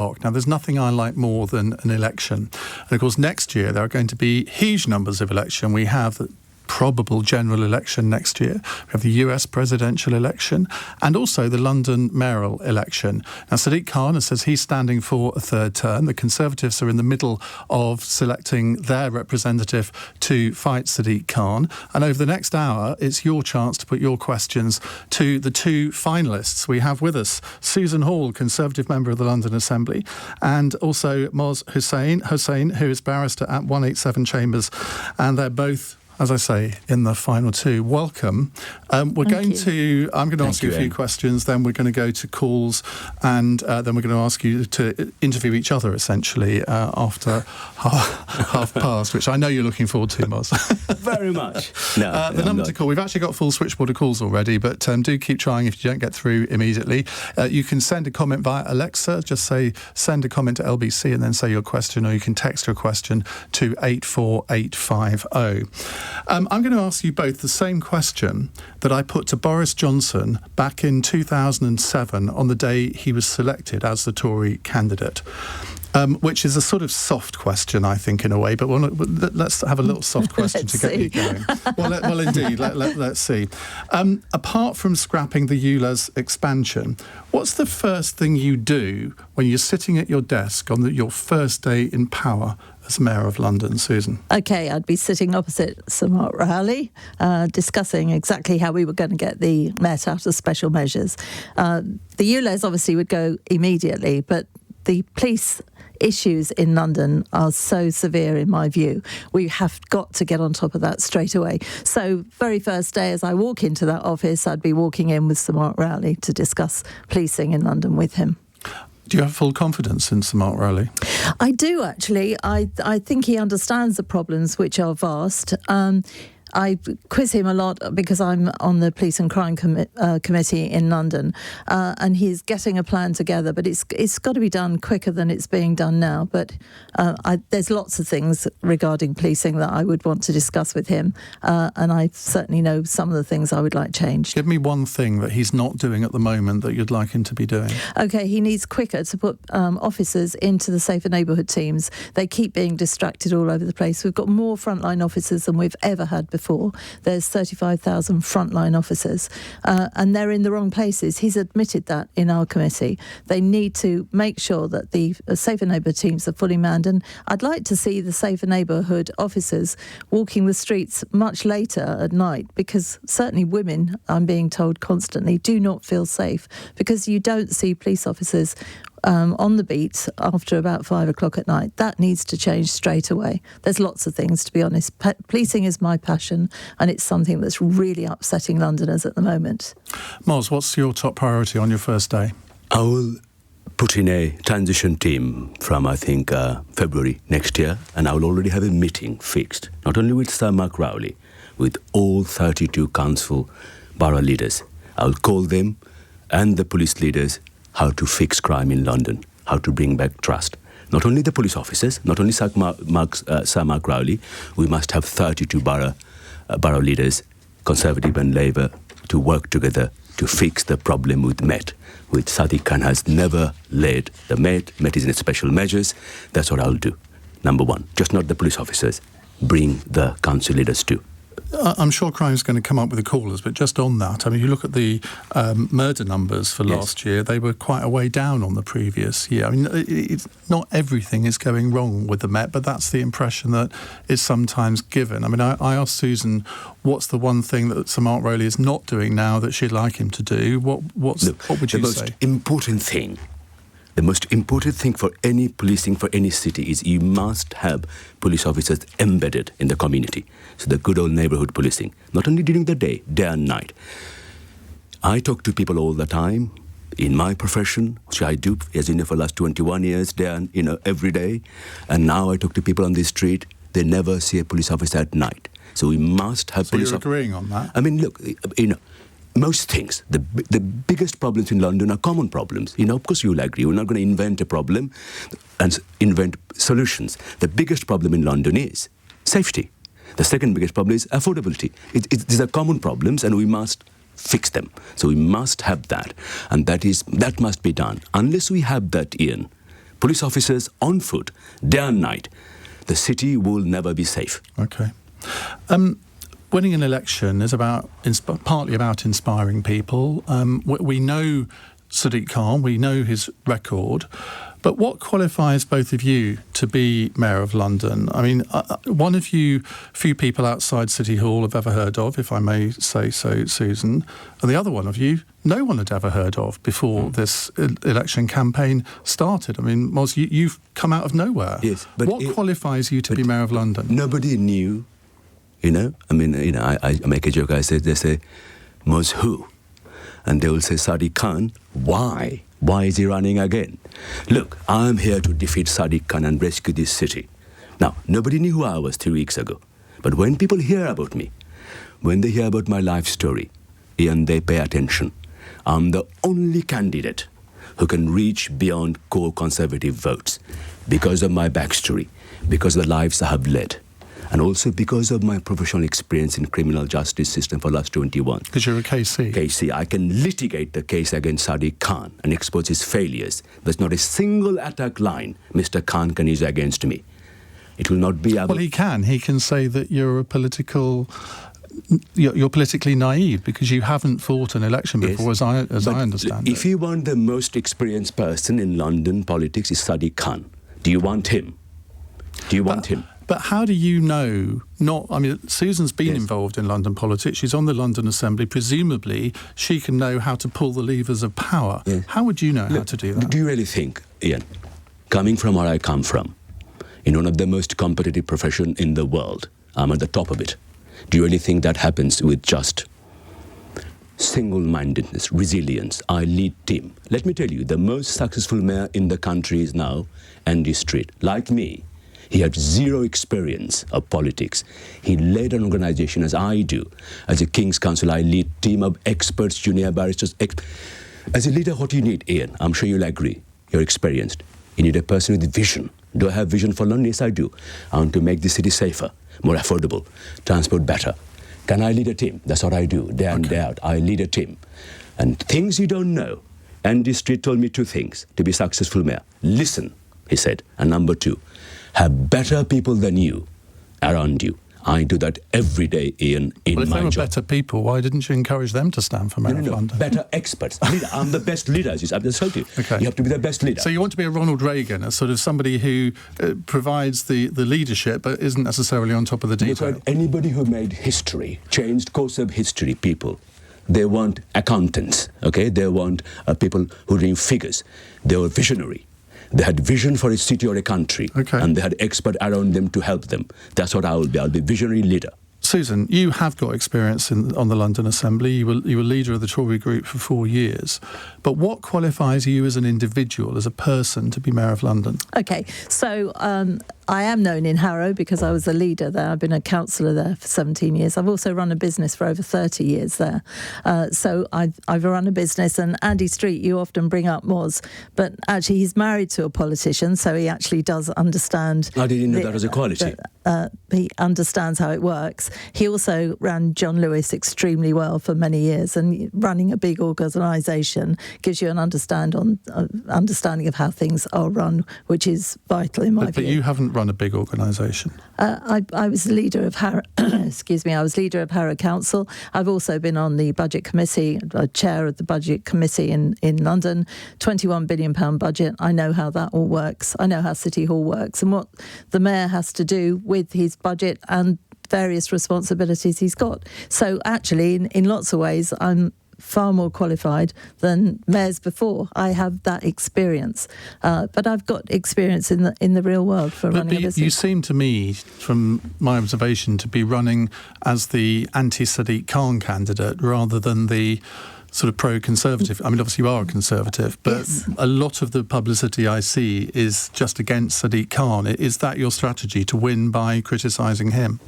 Now, there's nothing I like more than an election. And of course, next year, there are going to be huge numbers of election. We have the probable general election next year. We have the US presidential election and also the London mayoral election. Now, Sadiq Khan says he's standing for a third term. The Conservatives are in the middle of selecting their representative to fight Sadiq Khan. And over the next hour, it's your chance to put your questions to the two finalists. We have with us Susan Hall, Conservative member of the London Assembly, and also Hossain, who is barrister at 187 Chambers. And they're both, as I say, in the final two. Welcome. I'm going to ask you a few questions, then we're going to go to calls, and then we're going to ask you to interview each other, essentially, after half past, which I know you're looking forward to, Moz. Very much. The number to call, we've actually got full switchboard of calls already, but do keep trying if you don't get through immediately. You can send a comment via Alexa, just say, send a comment to LBC and then say your question, or you can text your question to 84850. I'm going to ask you both the same question that I put to Boris Johnson back in 2007 on the day he was selected as the Tory candidate, which is a sort of soft question, I think, in a way, but let's have a little soft question to get you going. Well, indeed, let's see. Apart from scrapping the ULEZ expansion, what's the first thing you do when you're sitting at your desk on your first day in power as Mayor of London, Susan? OK, I'd be sitting opposite Sir Mark Rowley, discussing exactly how we were going to get the Met out of special measures. The ULEZ obviously would go immediately, but the police issues in London are so severe, in my view. We have got to get on top of that straight away. So very first day, as I walk into that office, I'd be walking in with Sir Mark Rowley to discuss policing in London with him. Do you have full confidence in Sir Mark Rowley? I do, actually. I think he understands the problems, which are vast. I quiz him a lot because I'm on the Police and Crime Committee in London, and he's getting a plan together, but it's got to be done quicker than it's being done now. But there's lots of things regarding policing that I would want to discuss with him, and I certainly know some of the things I would like changed. Give me one thing that he's not doing at the moment that you'd like him to be doing. OK, he needs quicker to put officers into the safer neighbourhood teams. They keep being distracted all over the place. We've got more frontline officers than we've ever had before. There's 35,000 frontline officers, and they're in the wrong places. He's admitted that in our committee. They need to make sure that the safer neighbourhood teams are fully manned, and I'd like to see the safer neighbourhood officers walking the streets much later at night, because certainly women, I'm being told constantly, do not feel safe because you don't see police officers on the beat after about 5 o'clock at night. That needs to change straight away. There's lots of things, to be honest. Policing is my passion, and it's something that's really upsetting Londoners at the moment. Moz, what's your top priority on your first day? I will put in a transition team from, I think, February next year, and I will already have a meeting fixed, not only with Sir Mark Rowley, with all 32 council borough leaders. I will call them and the police leaders how to fix crime in London, how to bring back trust. Not only the police officers, not only Sir Mark Rowley, we must have 32 borough leaders, Conservative and Labour, to work together to fix the problem with Met, which Sadiq Khan has never led the Met. Met is in special measures. That's what I'll do. Number one, just not the police officers, bring the council leaders too. I'm sure crime's going to come up with the callers, but just on that, I mean, you look at the murder numbers for last year, they were quite a way down on the previous year. I mean, not everything is going wrong with the Met, but that's the impression that is sometimes given. I mean, I asked Susan, what's the one thing that Sir Mark Rowley is not doing now that she'd like him to do? What would you say? The most important thing for any policing for any city is you must have police officers embedded in the community. So the good old neighbourhood policing, not only during the day and night. I talk to people all the time in my profession, which I do, as you know, for the last 21 years, every day. And now I talk to people on the street, they never see a police officer at night. So we must have police officers. So you're agreeing on that? I mean, look, most things, the biggest problems in London are common problems. Of course you'll agree. We're not going to invent a problem and invent solutions. The biggest problem in London is safety. The second biggest problem is affordability. These are common problems and we must fix them. So we must have that. And that must be done. Unless we have that, Iain, police officers on foot, day and night. The city will never be safe. Okay. Winning an election is partly about inspiring people. We know Sadiq Khan, we know his record, but what qualifies both of you to be Mayor of London? I mean, one of you, few people outside City Hall have ever heard of, if I may say so, Susan, and the other one of you, no one had ever heard of before this election campaign started. I mean, Moz, you've come out of nowhere. Yes, but what qualifies you to be Mayor of London? Nobody knew, I make a joke, they say, Moz who? And they will say, Sadiq Khan, why? Why is he running again? Look, I'm here to defeat Sadiq Khan and rescue this city. Now, nobody knew who I was 3 weeks ago. But when people hear about me, when they hear about my life story, and they pay attention, I'm the only candidate who can reach beyond core conservative votes because of my backstory, because of the lives I have led, and also because of my professional experience in criminal justice system for the last 21. Because you're a KC. KC, I can litigate the case against Sadiq Khan and expose his failures. There's not a single attack line Mr. Khan can use against me. It will not be... Well, he can. He can say that you're you're politically naive because you haven't fought an election before, yes. as I understand If you want the most experienced person in London politics, is Sadiq Khan. Do you want him? Do you want him? But how do you know Susan's been involved in London politics. She's on the London Assembly. Presumably, she can know how to pull the levers of power. Yes. How would you know how to do that? Do you really think, Iain, coming from where I come from, in one of the most competitive professions in the world, I'm at the top of it. Do you really think that happens with just single-mindedness, resilience? I lead team. Let me tell you, the most successful mayor in the country is now Andy Street. Like me, he had zero experience of politics. He led an organization as I do. As a King's Counsel, I lead a team of experts, junior barristers. As a leader, what you need, Iain, I'm sure you'll agree, you're experienced. You need a person with vision. Do I have vision for London? Yes, I do. I want to make the city safer, more affordable, transport better. Can I lead a team? That's what I do, day in, day out. I lead a team. And things you don't know. Andy Street told me 2 things to be successful mayor. Listen, he said. And number 2, have better people than you around you. I do that every day, Iain, in my job. Well, if they were better people, why didn't you encourage them to stand for Mayor of London? Better experts. Leader. I'm the best leader, as I've just told you. Okay. You have to be the best leader. So you want to be a Ronald Reagan, a sort of somebody who provides the leadership but isn't necessarily on top of the detail. Look at anybody who made history, changed course of history, people. They want accountants, okay? They want people who read figures. They were visionary. They had vision for a city or a country, and they had experts around them to help them. That's what I will be. I'll be a visionary leader. Susan, you have got experience on the London Assembly. You were leader of the Tory group for 4 years. But what qualifies you as an individual, as a person, to be Mayor of London? Okay, so I am known in Harrow because I was a leader there. I've been a councillor there for 17 years. I've also run a business for over 30 years there. So I've run a business, and Andy Street, you often bring up Moz, but actually he's married to a politician, so he actually does understand... I didn't know that was a quality. He understands how it works. He also ran John Lewis extremely well for many years, and running a big organisation gives you an understanding of how things are run, which is vital in my view. But you haven't run a big organisation. I was leader of Harrow. Excuse me. I was leader of Harrow Council. I've also been on the Budget Committee, chair of the Budget Committee in London. £21 billion budget. I know how that all works. I know how City Hall works and what the mayor has to do with his budget and various responsibilities he's got. So actually, in lots of ways, I'm far more qualified than mayors before. I have that experience, but I've got experience in the real world for running a business. You seem to me, from my observation, to be running as the anti-Sadiq Khan candidate rather than the sort of pro-conservative. I mean, obviously you are a conservative, but yes, a lot of the publicity I see is just against Sadiq Khan. Is that your strategy, to win by criticising him?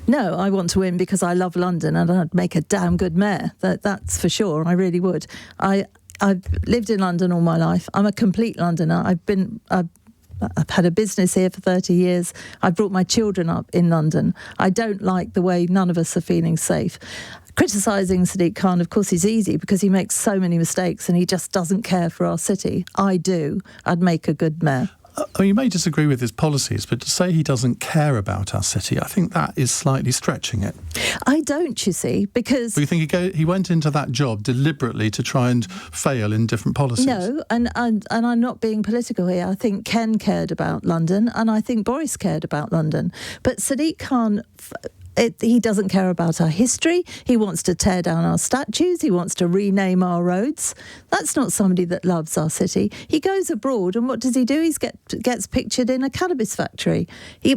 No, I want to win because I love London and I'd make a damn good mayor. That's for sure. I really would. I've lived in London all my life. I'm a complete Londoner. I've had a business here for 30 years. I brought my children up in London. I don't like the way none of us are feeling safe. Criticising Sadiq Khan, of course, is easy because he makes so many mistakes and he just doesn't care for our city. I do. I'd make a good mayor. You may disagree with his policies, but to say he doesn't care about our city, I think that is slightly stretching it. I don't, you see, because... Do you think he went into that job deliberately to try and fail in different policies? No, and I'm not being political here. I think Ken cared about London, and I think Boris cared about London. But Sadiq Khan... he doesn't care about our history. He wants to tear down our statues. He wants to rename our roads. That's not somebody that loves our city. He goes abroad, and what does he do? He gets pictured in a cannabis factory.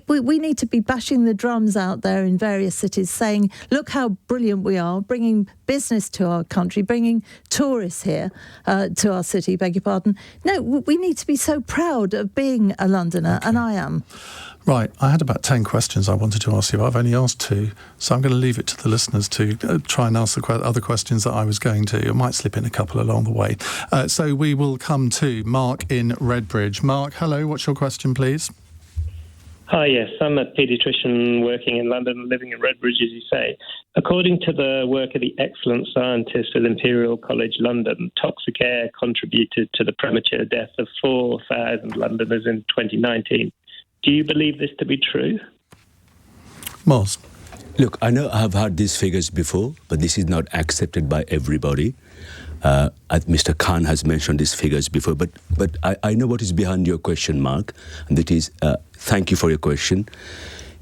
We need to be bashing the drums out there in various cities saying, look how brilliant we are, bringing business to our country, bringing tourists here to our city, beg your pardon. No, we need to be so proud of being a Londoner, and I am. Right, I had about 10 questions I wanted to ask you. I've only asked 2, so I'm going to leave it to the listeners to try and ask the other questions that I was going to. I might slip in a couple along the way. So we will come to Mark in Redbridge. Mark, hello, what's your question, please? Hi, yes, I'm a paediatrician working in London, living in Redbridge, as you say. According to the work of the excellent scientists at Imperial College London, toxic air contributed to the premature death of 4,000 Londoners in 2019. Do you believe this to be true? Moz. Look, I know I've heard these figures before, but this is not accepted by everybody. Mr. Khan has mentioned these figures before, but I know what is behind your question, Mark, and that is, thank you for your question.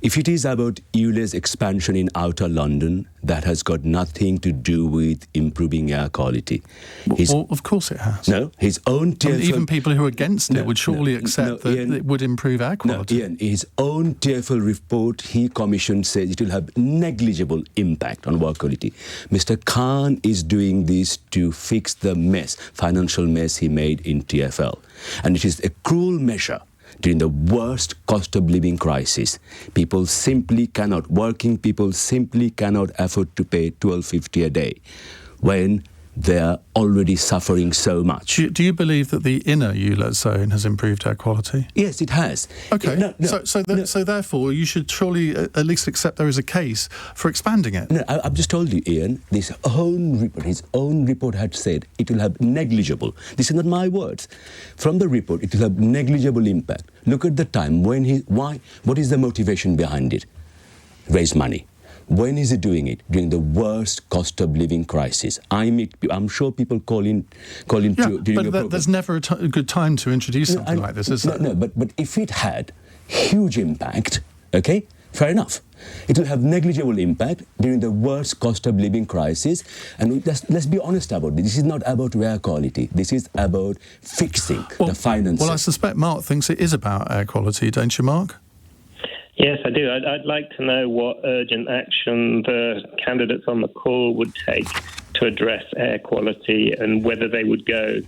If it is about ULEZ expansion in outer London, that has got nothing to do with improving air quality. Well, of course it has. No, his own tearful... even people who are against it would surely accept that Iain, it would improve air quality. No, Iain, his own tearful report he commissioned says it will have negligible impact on air quality. Mr. Khan is doing this to fix the financial mess he made in TfL. And it is a cruel measure. During the worst cost of living crisis, working people simply cannot afford to pay $12.50 a day when they're already suffering so much. Do you believe that the inner ULEZ zone has improved air quality? Yes, it has. Okay, so therefore you should surely at least accept there is a case for expanding it. No, I've just told you, Iain, his own report had said it will have negligible. This is not my words. From the report, it will have negligible impact. Look at the time, what is the motivation behind it? Raise money. When is he doing it? During the worst cost of living crisis. I'm sure people call in during your program. There's never a good time to introduce something like this, is there? No, but if it had huge impact, okay, fair enough. It will have negligible impact during the worst cost of living crisis. And let's be honest about it. This is not about air quality. This is about fixing the finances. Well, I suspect Mark thinks it is about air quality, don't you, Mark? Yes, I do. I'd like to know what urgent action the candidates on the call would take to address air quality and whether they would go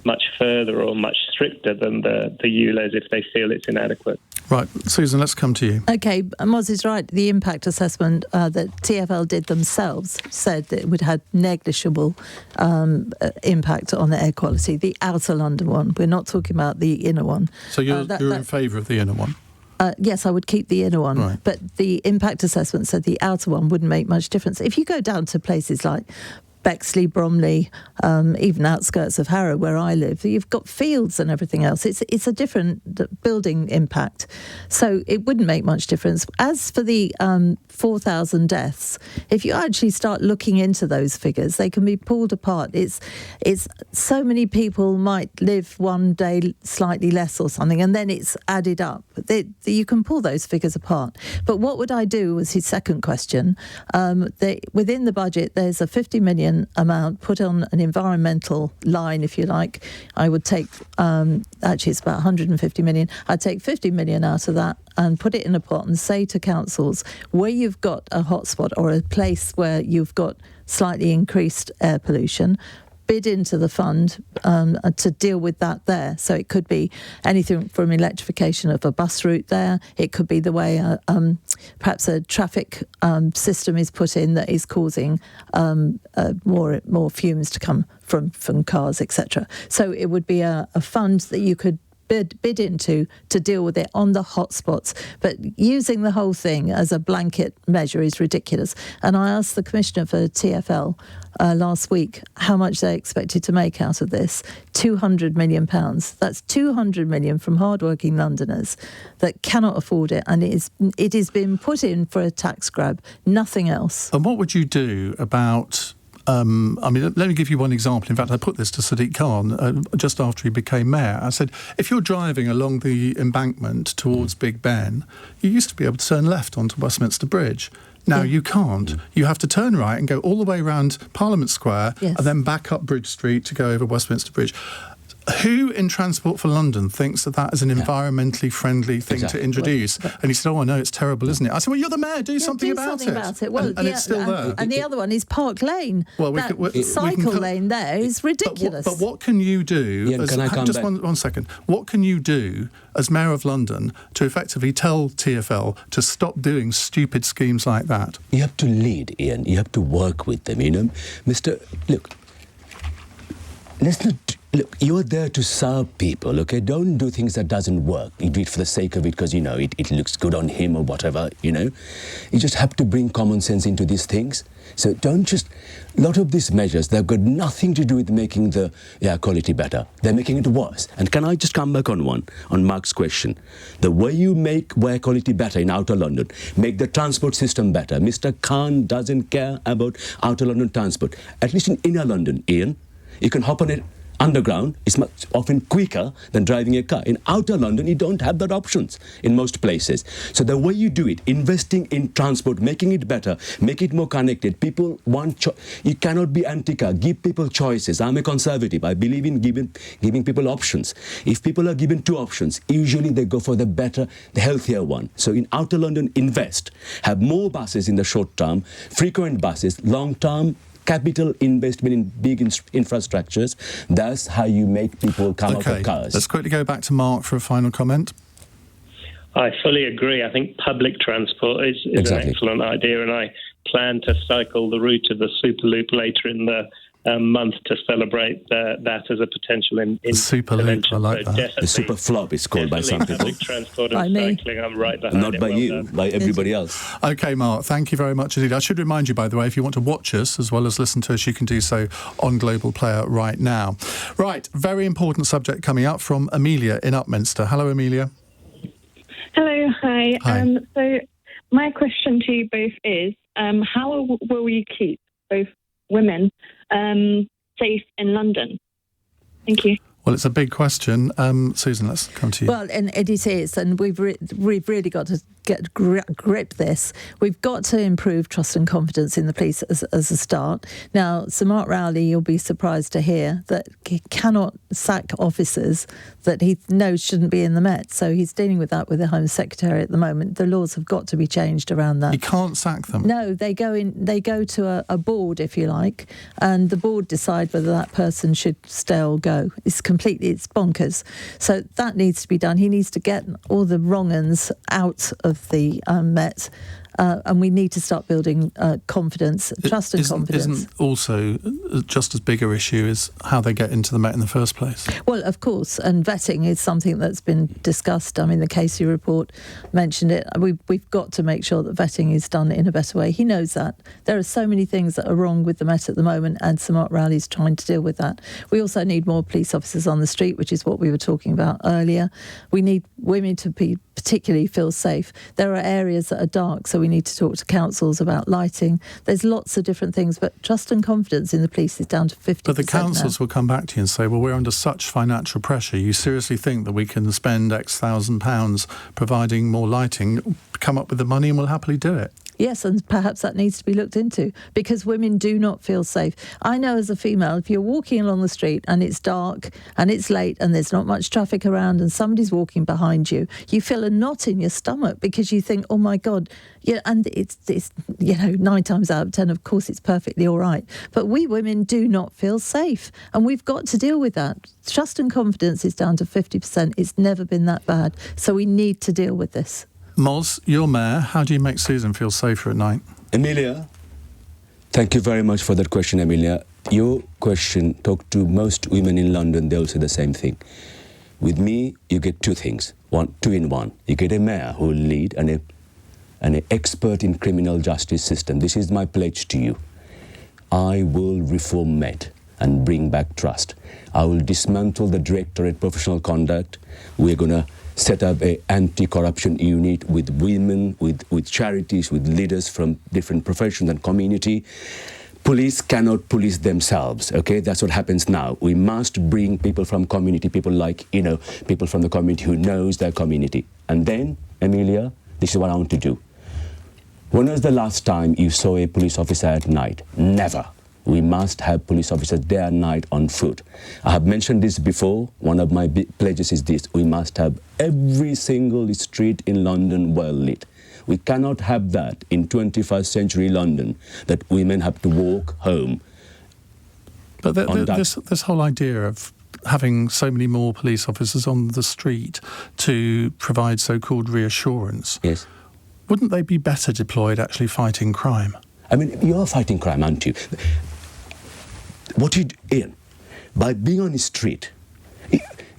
much further or much stricter than the ULEZ if they feel it's inadequate. Right. Susan, let's come to you. OK, Moz is right. The impact assessment that TfL did themselves said that it would have negligible impact on the air quality. The outer London one. We're not talking about the inner one. So you're in favour of the inner one? Yes, I would keep the inner one, right. But the impact assessment said the outer one wouldn't make much difference. If you go down to places like Bexley, Bromley, even outskirts of Harrow, where I live, you've got fields and everything else. It's a different building impact. So it wouldn't make much difference. As for the 4,000 deaths, if you actually start looking into those figures, they can be pulled apart. It's so many people might live one day slightly less or something, and then it's added up. You can pull those figures apart. But what would I do was his second question. Within the budget, there's a 50 million amount put on an environmental line, if you like. I would take, actually it's about 150 million. I'd take 50 million out of that and put it in a pot and say to councils, where you've got a hotspot or a place where you've got slightly increased air pollution, bid into the fund to deal with that there. So it could be anything from electrification of a bus route there. It could be the way perhaps a traffic system is put in that is causing more fumes to come from cars, etc. So it would be a fund that you could bid into to deal with it on the hotspots. But using the whole thing as a blanket measure is ridiculous. And I asked the Commissioner for TfL last week how much they expected to make out of this. £200 million. That's 200 million from hardworking Londoners that cannot afford it, and it is being put in for a tax grab, nothing else. And what would you do about... let me give you one example. In fact, I put this to Sadiq Khan just after he became mayor. I said, if you're driving along the embankment towards Big Ben, you used to be able to turn left onto Westminster Bridge. Now you can't. You have to turn right and go all the way around Parliament Square and then back up Bridge Street to go over Westminster Bridge. Who in Transport for London thinks that is an environmentally friendly thing to introduce? And he said, I know, it's terrible, isn't it? I said, well, you're the mayor, do something about it. Well, and it's still there. And the other one is Park Lane. Well, cycle lane there is ridiculous. But what can you do... Ian, can I come just back? one second. What can you do as Mayor of London to effectively tell TfL to stop doing stupid schemes like that? You have to lead, Ian. You have to work with them, Look, let's not... Look, you're there to serve people, okay? Don't do things that doesn't work. You do it for the sake of it because, it looks good on him or whatever, You just have to bring common sense into these things. So don't just... A lot of these measures, they've got nothing to do with making the air quality better. They're making it worse. And can I just come back on Mark's question? The way you make air quality better in Outer London, make the transport system better. Mr. Khan doesn't care about Outer London transport. At least in Inner London, Ian, you can hop on it underground. It's much often quicker than driving a car. In Outer London, you don't have that options in most places. So the way you do it, investing in transport, making it better, make it more connected. People want... you cannot be anti-car. Give people choices. I'm a conservative. I believe in giving people options. If people are given two options, usually they go for the better, the healthier one. So in Outer London, invest. Have more buses in the short term, frequent buses, long term, capital investment in big infrastructures. That's how you make people come out of cars. Let's quickly go back to Mark for a final comment. I fully agree. I think public transport is an excellent idea, and I plan to cycle the route of the Superloop later in the month to celebrate that as a potential Superloop, I like that. The super flop is called by some people. Public transport and cycling, I'm right behind Not by you, by everybody else. OK, Mark, thank you very much indeed. I should remind you, by the way, if you want to watch us as well as listen to us, you can do so on Global Player right now. Right, very important subject coming up from Amelia in Upminster. Hello, Amelia. Hello, hi. Hi. So my question to you both is, how will we keep both women safe in London? Thank you. Well, it's a big question. Susan, let's come to you. Well, and it is, and we've really got to grip this. We've got to improve trust and confidence in the police as a start. Now, Sir Mark Rowley, you'll be surprised to hear that he cannot sack officers that he knows shouldn't be in the Met. So he's dealing with that with the Home Secretary at the moment. The laws have got to be changed around that. He can't sack them. No, they go to a board, if you like, and the board decide whether that person should stay or go. It's bonkers. So that needs to be done. He needs to get all the wrong-uns out of the Met, and we need to start building confidence, trust and confidence. Isn't also just as big an issue is how they get into the Met in the first place? Well, of course, and vetting is something that's been discussed. I mean, the Casey report mentioned it. We've got to make sure that vetting is done in a better way. He knows that. There are so many things that are wrong with the Met at the moment, and Sir Mark Rowley's trying to deal with that. We also need more police officers on the street, which is what we were talking about earlier. We need women to particularly feel safe. There are areas that are dark, so we need to talk to councils about lighting. There's lots of different things, but trust and confidence in the police is down to 50%. But the councils will come back to you and say, well, we're under such financial pressure. You seriously think that we can spend X £1,000s providing more lighting, come up with the money and we'll happily do it? Yes, and perhaps that needs to be looked into because women do not feel safe. I know as a female, if you're walking along the street and it's dark and it's late and there's not much traffic around and somebody's walking behind you, you feel a knot in your stomach because you think, oh my God, yeah, and it's 9 times out of 10, of course, it's perfectly all right. But we women do not feel safe and we've got to deal with that. Trust and confidence is down to 50%. It's never been that bad. So we need to deal with this. Moz, you're mayor. How do you make Susan feel safer at night? Amelia, thank you very much for that question, Amelia. Your question, talk to most women in London, they'll say the same thing. With me, you get two things, two in one. You get a mayor who will lead and an expert in criminal justice system. This is my pledge to you. I will reform Met and bring back trust. I will dismantle the Directorate Professional Conduct. We're going to set up an anti-corruption unit with women, with charities, with leaders from different professions and community. Police cannot police themselves, okay? That's what happens now. We must bring people from community, people like, people from the community who knows their community. And then, Amelia, this is what I want to do. When was the last time you saw a police officer at night? Never. We must have police officers day and night on foot. I have mentioned this before. One of my big pledges is this. We must have every single street in London well lit. We cannot have that in 21st century London, that women have to walk home. But this whole idea of having so many more police officers on the street to provide so-called reassurance, yes, wouldn't they be better deployed actually fighting crime? I mean, you are fighting crime, aren't you? Iain, by being on the street,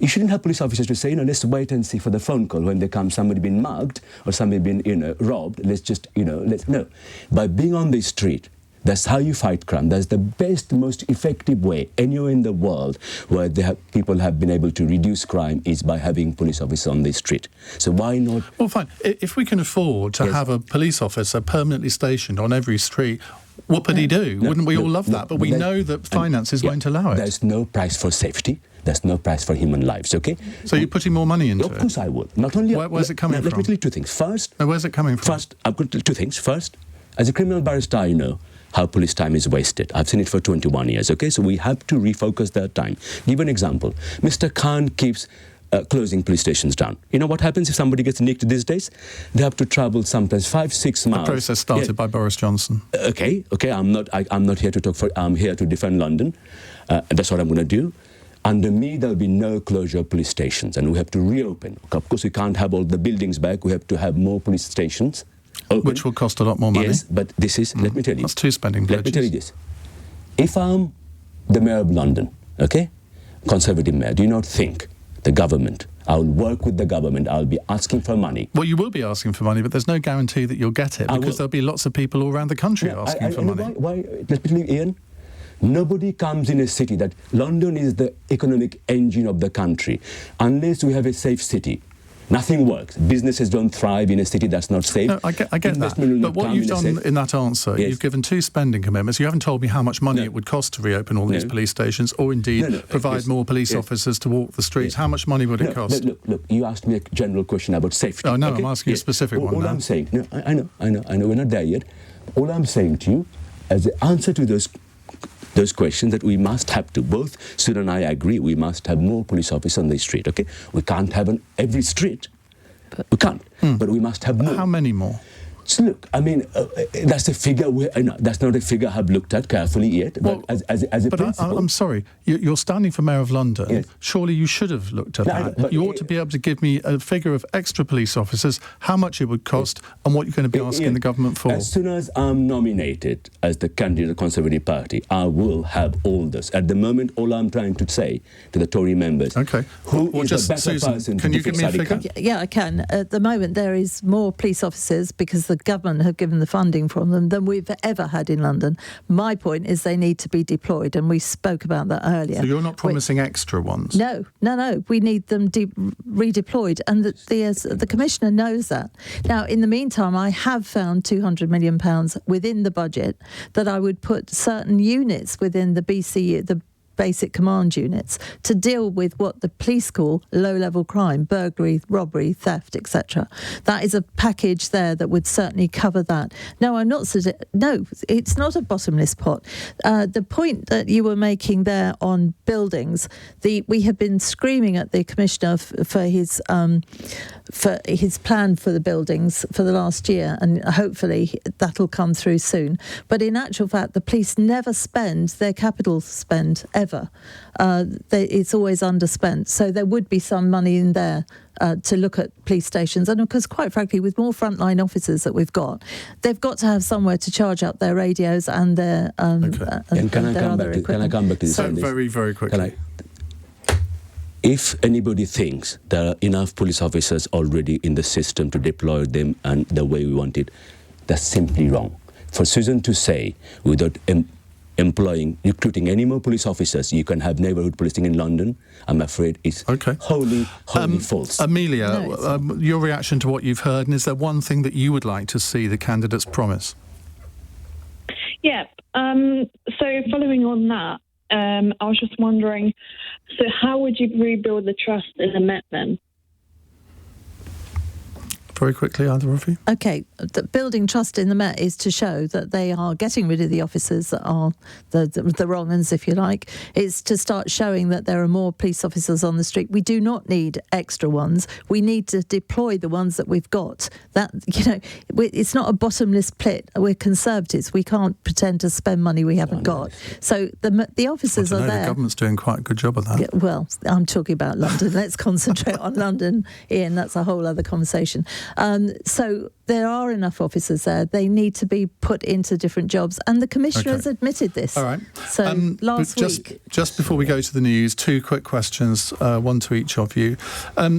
you shouldn't have police officers to say, let's wait and see for the phone call when they come, somebody been mugged or somebody been, robbed. Let's just, no. By being on the street, that's how you fight crime. That's the best, most effective way anywhere in the world where people have been able to reduce crime is by having police officers on the street. So why not? Well, fine. If we can afford to have a police officer permanently stationed on every street, what would he do? Wouldn't we all love that? But we know that finances won't allow it. There's no price for safety. There's no price for human lives, okay? So you're putting more money into it? Of course I would. Not only... Where's it coming from? Let me tell you two things. First... No, where's it coming from? First, I've got two things. First, as a criminal barrister, I know how police time is wasted. I've seen it for 21 years, okay? So we have to refocus that time. Give an example. Mr. Khan keeps closing police stations down. You know what happens if somebody gets nicked these days? They have to travel sometimes 5-6 miles. The process started by Boris Johnson. Okay. I'm not here to talk for... I'm here to defend London. That's what I'm going to do. Under me, there'll be no closure of police stations, and we have to reopen. Of course, we can't have all the buildings back. We have to have more police stations open. Which will cost a lot more money. Yes, but this is, let me tell you. That's two spending pledges. Let me tell you this. If I'm the mayor of London, okay, Conservative mayor, do you not think the government, I'll work with the government, I'll be asking for money. Well, you will be asking for money, but there's no guarantee that you'll get it, because there'll be lots of people all around the country asking for money. Why? Let me tell you, Iain. Nobody comes in a city that London is the economic engine of the country. Unless we have a safe city, nothing works. Businesses don't thrive in a city that's not safe. No, I get that. But what you've done in that answer, you've given two spending commitments. You haven't told me how much money it would cost to reopen all these police stations, or indeed provide more police officers to walk the streets. How much money would it cost? Look, you asked me a general question about safety. Oh, no, okay? I'm asking you a specific one. All I'm saying, I know, we're not there yet. All I'm saying to you, as the answer to those questions, that we must have to, both Sue and I agree, we must have more police officers on the street, okay? We can't have on every street. We can't, but we must have more. How many more? So look, I mean, that's a figure. That's not a figure I've looked at carefully yet. But as a principle, I'm sorry. You're standing for Mayor of London. Yes. Surely you should have looked at that. You ought to be able to give me a figure of extra police officers, how much it would cost, and what you're going to be asking the government for. As soon as I'm nominated as the candidate of the Conservative Party, I will have all this. At the moment, all I'm trying to say to the Tory members, who is a better Susan, person can to you give me a figure? Yeah, I can. At the moment, there is more police officers because the government have given the funding from them than we've ever had in London. My point is they need to be deployed, and we spoke about that earlier. So you're not promising extra ones? No. We need them redeployed, and the Commissioner knows that. Now, in the meantime, I have found £200 million within the budget that I would put certain units within the BCU, the basic command units, to deal with what the police call low-level crime, burglary, robbery, theft, etc. That is a package there that would certainly cover that. No, no, it's not a bottomless pot. The point that you were making there on buildings, we have been screaming at the Commissioner for his plan for the buildings for the last year, and hopefully that'll come through soon. But in actual fact, the police never spend their capital spend ever. It's always underspent. So there would be some money in there to look at police stations. And because, quite frankly, with more frontline officers that we've got, they've got to have somewhere to charge up their radios and their and can I come back to this? So very, very quickly. if anybody thinks there are enough police officers already in the system to deploy them and the way we want it, that's simply wrong. For Susan to say, without recruiting any more police officers, you can have neighbourhood policing in London, I'm afraid is wholly false. Amelia, your reaction to what you've heard, and is there one thing that you would like to see the candidates promise? Yeah. So following on that, I was just wondering, so how would you rebuild the trust in the Met then? Very quickly, either of you. Okay, building trust in the Met is to show that they are getting rid of the officers that are the wrong uns, if you like. It's to start showing that there are more police officers on the street. We do not need extra ones. We need to deploy the ones that we've got. That, it's not a bottomless pit. We're Conservatives. We can't pretend to spend money we haven't got. So the officers are there. The government's doing quite a good job of that. Yeah, well, I'm talking about London. Let's concentrate on London, Ian. That's a whole other conversation. So there are enough officers there. They need to be put into different jobs. And the Commissioner has admitted this. All right. So last week... Just before we go to the news, two quick questions, one to each of you.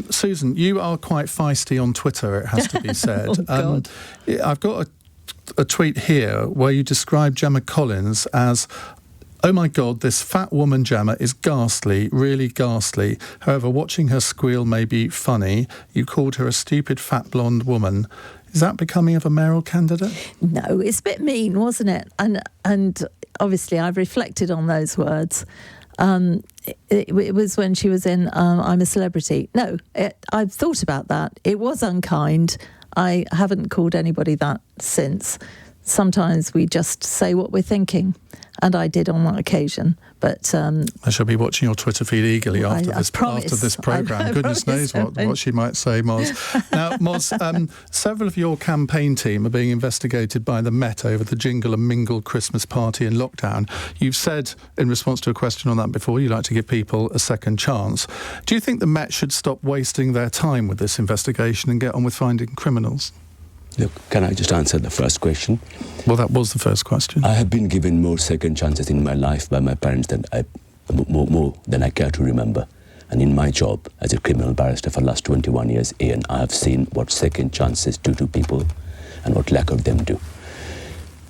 Susan, you are quite feisty on Twitter, it has to be said. Oh, God. I've got a tweet here where you describe Gemma Collins as... "Oh my God, this fat woman Gemma is ghastly, really ghastly. However, watching her squeal may be funny. You called her a stupid fat blonde woman." Is that becoming of a mayoral candidate? No, it's a bit mean, wasn't it? And obviously I've reflected on those words. It was when she was in I'm a Celebrity. No, I've thought about that. It was unkind. I haven't called anybody that since. Sometimes we just say what we're thinking. And I did on that occasion, but... I shall be watching your Twitter feed eagerly after this programme. Goodness knows what she might say, Moz. Now, Moz, several of your campaign team are being investigated by the Met over the jingle and mingle Christmas party in lockdown. You've said, in response to a question on that before, you like to give people a second chance. Do you think the Met should stop wasting their time with this investigation and get on with finding criminals? Look, can I just answer the first question? Well, that was the first question. I have been given more second chances in my life by my parents than more than I care to remember. And in my job as a criminal barrister for the last 21 years, Ian, I have seen what second chances do to people and what lack of them do.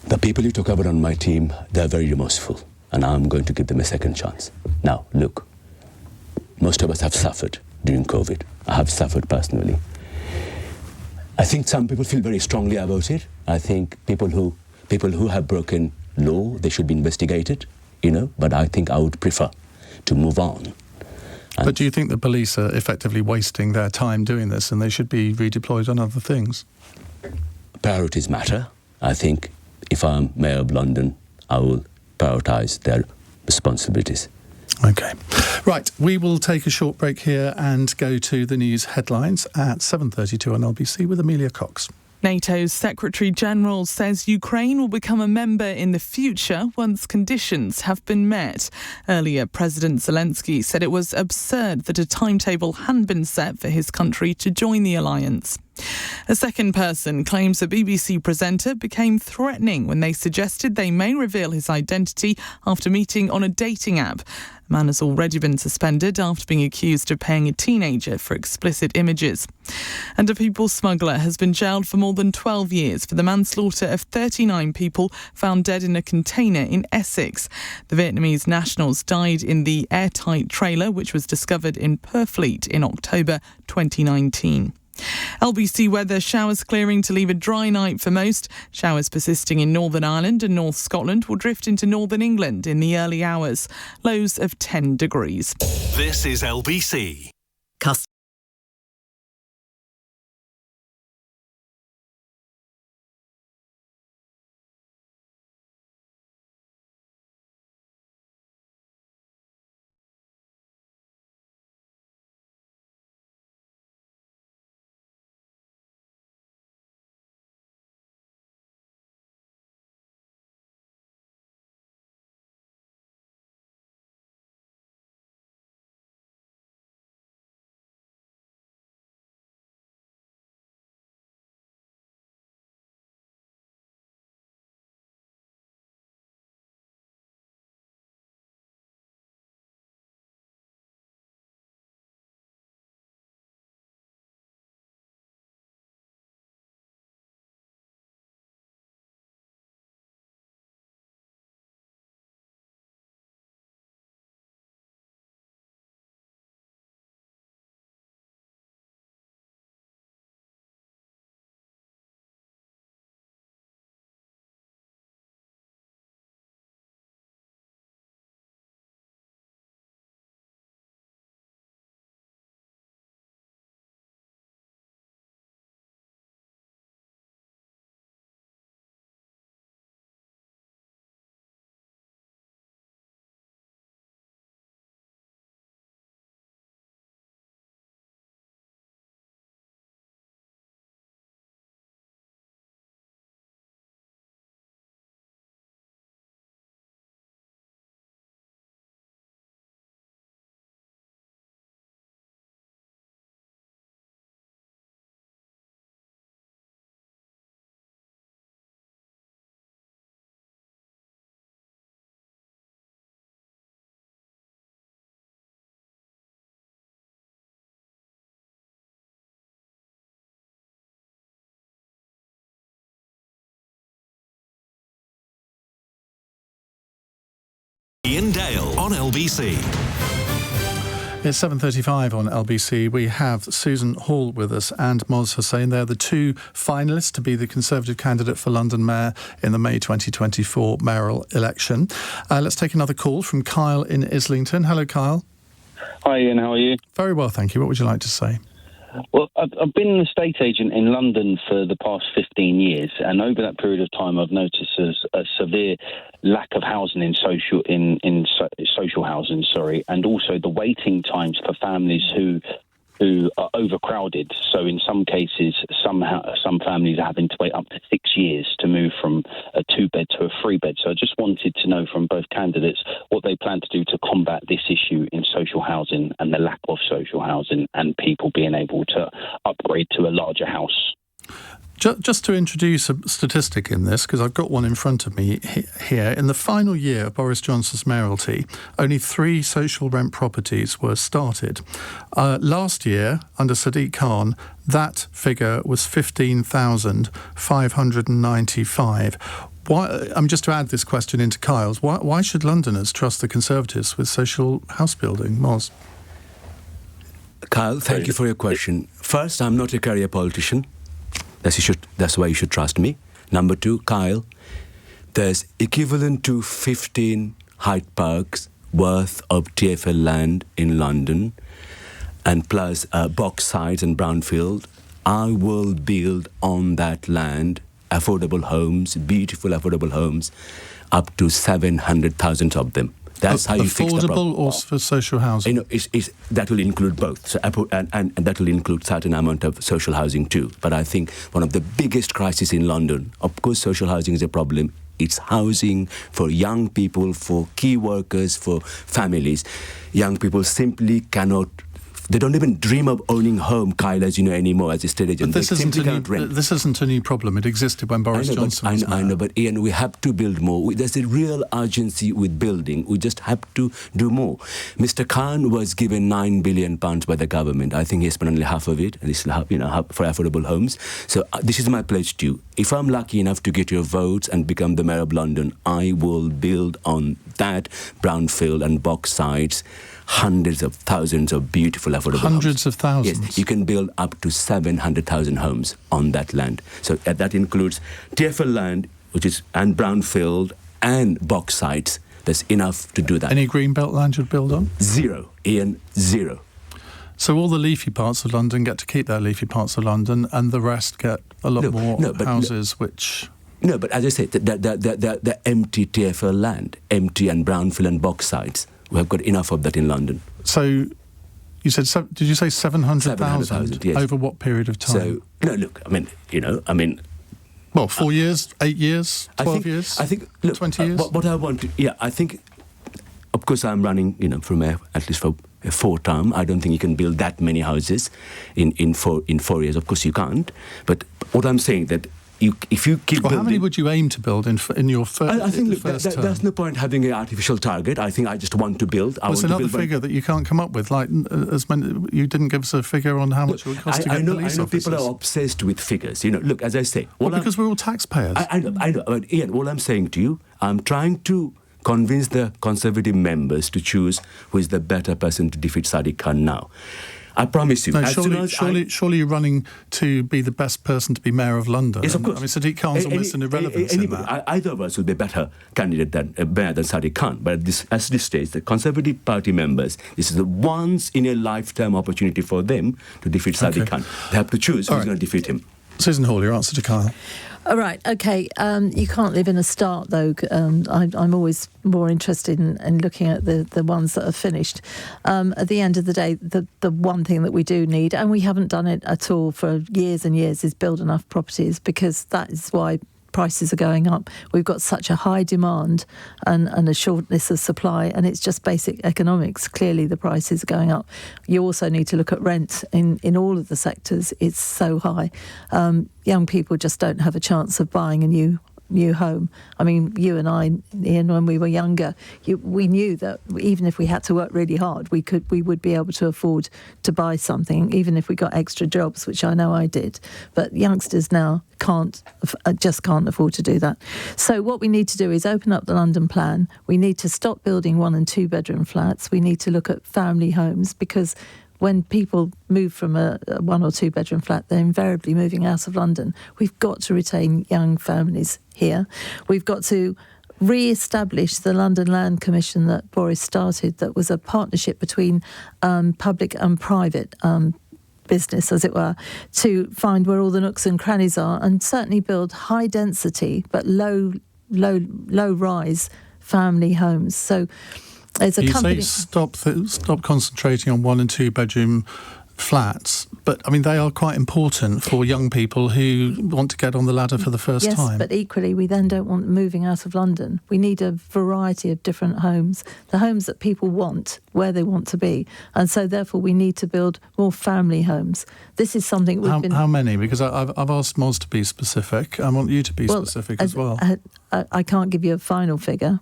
The people you talk about on my team, they're very remorseful, and I'm going to give them a second chance. Now, look, most of us have suffered during COVID. I have suffered personally. I think some people feel very strongly about it. I think people who have broken law, they should be investigated, but I think I would prefer to move on. But do you think the police are effectively wasting their time doing this and they should be redeployed on other things? Priorities matter. I think if I'm Mayor of London, I will prioritise their responsibilities. OK. Right, we will take a short break here and go to the news headlines at 7:32 on LBC with Amelia Cox. NATO's Secretary-General says Ukraine will become a member in the future once conditions have been met. Earlier, President Zelensky said it was absurd that a timetable hadn't been set for his country to join the alliance. A second person claims a BBC presenter became threatening when they suggested they may reveal his identity after meeting on a dating app. A man has already been suspended after being accused of paying a teenager for explicit images. And a people smuggler has been jailed for more than 12 years for the manslaughter of 39 people found dead in a container in Essex. The Vietnamese nationals died in the airtight trailer which was discovered in Purfleet in October 2019. LBC weather, showers clearing to leave a dry night for most. Showers persisting in Northern Ireland and North Scotland will drift into Northern England in the early hours. Lows of 10 degrees. This is LBC. Dale on LBC. It's 7:35 on LBC. We have Susan Hall with us and Hossain. They're the two finalists to be the Conservative candidate for London Mayor in the May 2024 mayoral election. Let's take another call from Kyle in Islington. Hello, Kyle. Hi, Ian. How are you? Very well, thank you. What would you like to say? Well, I've been an estate agent in London for the past 15 years, and over that period of time, I've noticed a severe lack of housing in social housing, and also the waiting times for families who are overcrowded. So in some cases, some families are having to wait up to 6 years to move from a 2-bed to a 3-bed. So I just wanted to know from both candidates what they plan to do to combat this issue in social housing and the lack of social housing and people being able to upgrade to a larger house. Just to introduce a statistic in this, because I've got one in front of me here. In the final year of Boris Johnson's mayoralty, only 3 social rent properties were started. Last year, under Sadiq Khan, that figure was 15,595. Just to add this question into Kyle's, why should Londoners trust the Conservatives with social house building? Moz? Kyle, thank you for your question. First, I'm not a career politician. That's why you should trust me. Number 2, Kyle, there's equivalent to 15 Hyde Parks worth of TfL land in London, and plus box sites and brownfield. I will build on that land affordable homes, beautiful affordable homes, up to 700,000 of them. That's how you fix the problem. Affordable or for social housing? That will include both, so, and that will include certain amount of social housing too. But I think one of the biggest crises in London, of course social housing is a problem, it's housing for young people, for key workers, for families. Young people simply cannot, they don't even dream of owning home, Kyle, as you know, anymore as a estate agent. But this isn't a new problem. It existed when Boris Johnson was mayor. I know, but Ian, we have to build more. There's a real urgency with building. We just have to do more. Mr. Khan was given £9 billion by the government. I think he spent only half of it, and he still have, for affordable homes. So this is my pledge to you. If I'm lucky enough to get your votes and become the mayor of London, I will build on that brownfield and box sites hundreds of thousands of beautiful affordable Hundreds homes. of thousands? Yes, you can build up to 700,000 homes on that land. So that includes TfL land, and brownfield and box sites. There's enough to do that. Any greenbelt land you'd build on? Zero, Ian, zero. So all the leafy parts of London get to keep their leafy parts of London, and the rest get a lot more houses, which... No, but as I said, the empty TfL land, empty and brownfield and box sites, we have got enough of that in London. So you said, did you say 700,000? Yes. Over what period of time? So, no, look, Well, 4 years, 8 years, 12 years? I think, look, 20 years? What I want to, I think, of course, I'm running, for mayor, at least for a 4 term. I don't think you can build that many houses in 4 years. Of course, you can't. But what I'm saying that if you keep building... How many would you aim to build in your first term? I think there's no point having an artificial target. I think I just want to build. There's another figure that you can't come up with. Like, you didn't give us a figure on how much it would cost to get police officers. People are obsessed with figures. Look, as I say... because we're all taxpayers. I know. But Ian, all I'm saying to you, I'm trying to convince the Conservative members to choose who is the better person to defeat Sadiq Khan now. I promise you. No, surely you're running to be the best person to be mayor of London. Yes, of course. Sadiq Khan's almost an irrelevance in that. Either of us will be a better candidate than Sadiq Khan. But at this stage, the Conservative Party members, this is a once-in-a-lifetime opportunity for them to defeat Sadiq Khan. They have to choose who's going to defeat him. Susan Hall, your answer to Kyle. All right, OK. You can't live in a start, though. I'm always more interested in looking at the ones that are finished. At the end of the day, the one thing that we do need, and we haven't done it at all for years and years, is build enough properties, because that is why prices are going up. We've got such a high demand and a shortness of supply, and it's just basic economics. Clearly the prices are going up. You also need to look at rent in all of the sectors. It's so high. Young people just don't have a chance of buying a new new home. I mean, you and I, Iain, when we were younger, we knew that even if we had to work really hard, we would be able to afford to buy something, even if we got extra jobs, which I know I did. But youngsters now just can't afford to do that. So what we need to do is open up the London plan. We need to stop building 1 and 2 bedroom flats. We need to look at family homes, because when people move from a 1 or 2 bedroom flat, they're invariably moving out of London. We've got to retain young families here. We've got to re-establish the London Land Commission that Boris started, that was a partnership between public and private business, as it were, to find where all the nooks and crannies are, and certainly build high density but low rise family homes. So there's a company. You say stop concentrating on 1 and 2 bedroom flats, but I mean they are quite important for young people who want to get on the ladder for the first time. Yes, but equally we then don't want them moving out of London. We need a variety of different homes, the homes that people want, where they want to be, and so therefore we need to build more family homes. This is something we've been... How many? Because I've asked Moz to be specific. I want you to be specific as well. I can't give you a final figure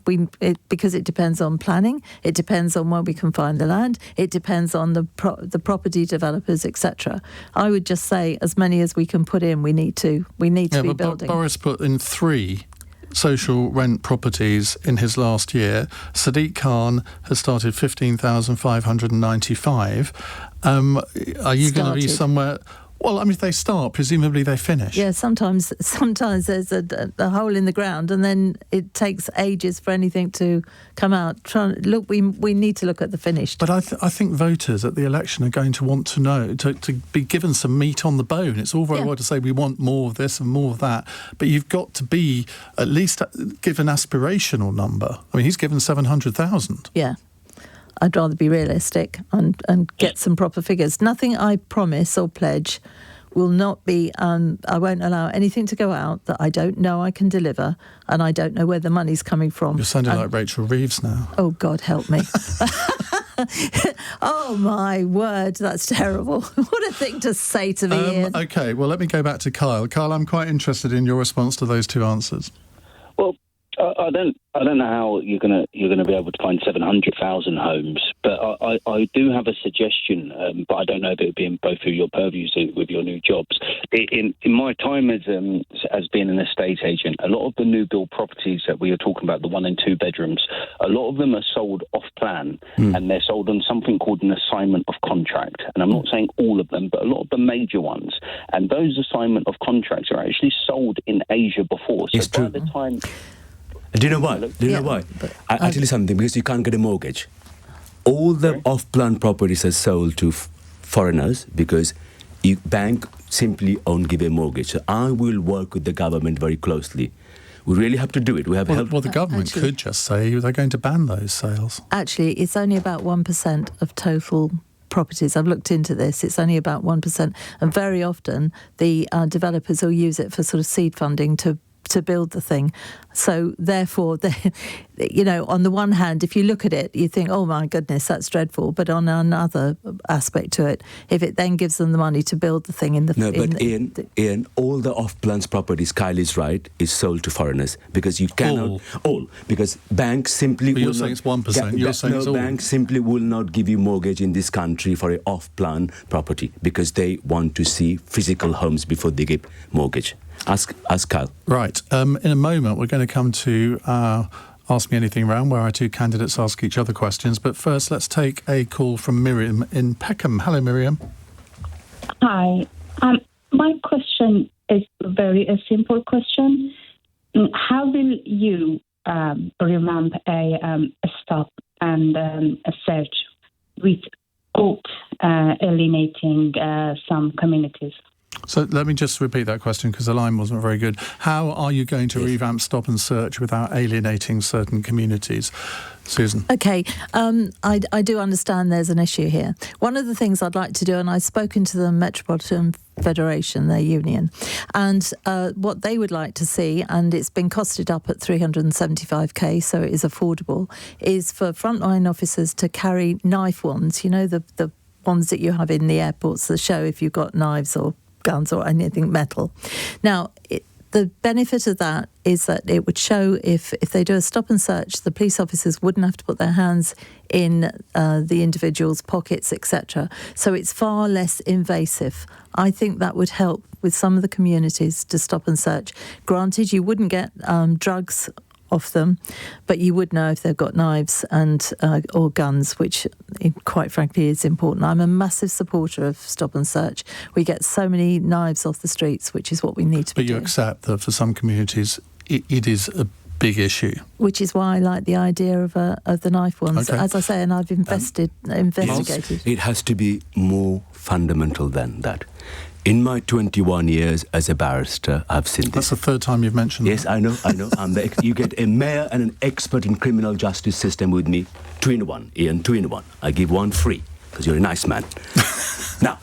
because it depends on planning, it depends on where we can find the land, it depends on the property developers, etc. I would just say as many as we can put in, we need to be building. Boris put in 3 social rent properties in his last year. Sadiq Khan has started 15,595. Are you going to be somewhere... Well, I mean, if they start, presumably they finish. Yeah, sometimes there's a hole in the ground, and then it takes ages for anything to come out. We need to look at the finished. But I think voters at the election are going to want to know, to be given some meat on the bone. It's all very well to say we want more of this and more of that, but you've got to be at least give an aspirational number. I mean, he's given 700,000. Yeah. I'd rather be realistic and get some proper figures. Nothing I promise or pledge will not be... I won't allow anything to go out that I don't know I can deliver, and I don't know where the money's coming from. You're sounding like Rachel Reeves now. Oh, God, help me. Oh, my word, that's terrible. What a thing to say to me, Iain. OK, well, let me go back to Kyle. Kyle, I'm quite interested in your response to those 2 answers. Well, I don't know how you're gonna be able to find 700,000 homes, but I do have a suggestion, but I don't know if it would be in both of your purviews with your new jobs. In my time as being an estate agent, a lot of the new build properties that we are talking about, the 1 and 2 bedrooms, a lot of them are sold off plan, and they're sold on something called an assignment of contract. And I'm not saying all of them, but a lot of the major ones. And those assignment of contracts are actually sold in Asia before. So by the time... Do you know why? I'll tell you something, because you can't get a mortgage. All the off-plan properties are sold to foreigners because bank simply won't give a mortgage. So I will work with the government very closely. We really have to do it. We have help. Well, the government could just say they're going to ban those sales. Actually, it's only about 1% of total properties. I've looked into this. It's only about 1%. And very often, the developers will use it for sort of seed funding to build the thing. So therefore, on the one hand, if you look at it, you think, oh my goodness, that's dreadful. But on another aspect to it, if it then gives them the money to build the thing in the... Iain, all the off-plans properties, Kyle is right, is sold to foreigners because you cannot... All. Because banks simply... But you're saying it's 1%. You're saying it's all. Banks simply will not give you mortgage in this country for an off-plan property because they want to see physical homes before they give mortgage. Ask Kyle. Right. In a moment, we're going to come to Ask Me Anything round, where our 2 candidates ask each other questions. But first, let's take a call from Miriam in Peckham. Hello, Miriam. Hi. My question is a simple question. How will you revamp a stop and a search without alienating some communities? So let me just repeat that question because the line wasn't very good. How are you going to revamp Stop and Search without alienating certain communities? Susan. OK, I do understand there's an issue here. One of the things I'd like to do, and I've spoken to the Metropolitan Federation, their union, and what they would like to see, and it's been costed up at 375k, so it is affordable, is for frontline officers to carry knife wands, the ones that you have in the airports that show if you've got knives or guns or anything metal. Now, the benefit of that is that it would show if they do a stop and search, the police officers wouldn't have to put their hands in the individual's pockets, etc. So it's far less invasive. I think that would help with some of the communities to stop and search. Granted, you wouldn't get drugs off them, but you would know if they've got knives and or guns, which quite frankly is important. I'm a massive supporter of stop and search. We get so many knives off the streets, which is what we need to be doing. But you accept that for some communities it is a big issue. Which is why I like the idea of the knife ones. Okay. As I say, and I've investigated. It has to be more fundamental than that. In my 21 years as a barrister, I've seen this. That's the third time you've mentioned Yes, that. I know. You get a mayor and an expert in criminal justice system with me. 2-in-1, Iain, 2-in-1. I give one free, because you're a nice man. Now,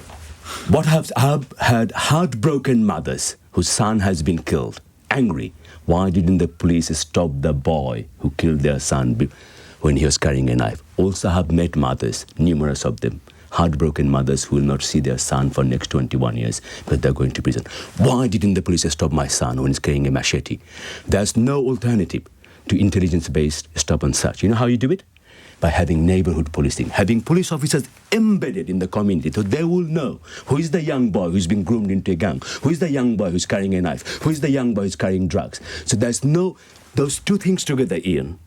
I've had heartbroken mothers whose son has been killed, angry. Why didn't the police stop the boy who killed their son when he was carrying a knife? Also have met mothers, numerous of them, heartbroken mothers who will not see their son for next 21 years because they're going to prison. Why didn't the police stop my son when he's carrying a machete? There's no alternative to intelligence-based stop and search. You know how you do it? By having neighborhood policing, having police officers embedded in the community so they will know who is the young boy who's been groomed into a gang, who is the young boy who's carrying a knife, who is the young boy who's carrying drugs. So there's those two things together, Iain.